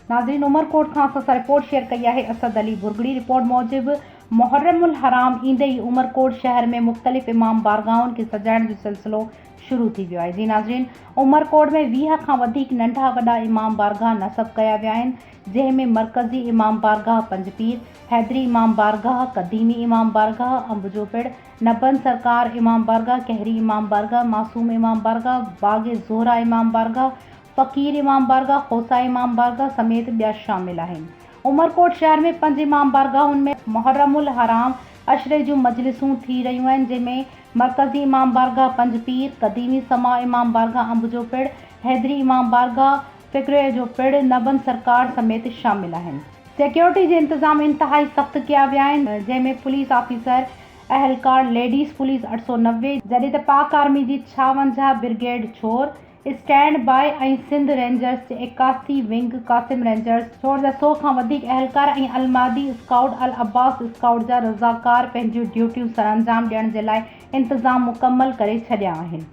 नाज़रीन, उमरकोट खां असां रिपोर्ट शेयर कई है असद अली बुरगड़ी। रिपोर्ट मूजिब मुहर्रमुल हराम ईंदे ही उमरकोट शहर में मुख्तलिफ इमाम बारगाहुनि खे सजाइण जो सिलसिलो शुरू थी वियो है। जी नाज़रीन, उमरकोट में 20 खां वधीक नंढा वॾा इमाम बारगाह नसब कया विया आहिनि, जंहिंमें मरकज़ी इमाम बारगाह पंजपीर, हैदरी इमाम बारगाह, क़दीमी इमाम बारगाह अंब जो पिड़, नबन सरकार इमाम बारगाह, कहरी इमाम बारगाह, मासूम इमाम बारगाह, बाग़े ज़ोहरा इमाम बारगाह, फ़कीर इमाम बारगाह, खोसा इमाम बारगाह समेत ॿिया शामिल आहिनि। उमरकोट शहर में 5 इमाम बारगाहुनि में मुहर्रमुल हराम अशरे जूं मजलिसूं थी रहियूं आहिनि, जंहिंमें मरकज़ी इमाम बारगाह पंजपीर, क़दीमी समा इमाम बारगाह अंब जो पिड़, हैदरी इमाम बारगाह फ़िक्रे जो पिड़, नबन सरकार समेत शामिल आहिनि। सिक्योरिटी जे इंतज़ाम इंतहाई सख़्त कया विया आहिनि, जंहिंमें पुलिस ऑफिसर अहलकार लेडीज़ पुलिस 890, जॾहिं त पाक आर्मी जी 56 ब्रिगेड छोर स्टैंड बाय ऐं Sindh rangers 81 wing Qasim rangers छोर जा 100 खां वधीक अहलकार ऐं अलमादी स्काउट अल अब्बास स्काउट जा रज़ाकार पंहिंजूं ड्यूटियूं सरअंजाम ॾियण जे लाइ इंतज़ाम मुकमल करे छॾिया आहिनि।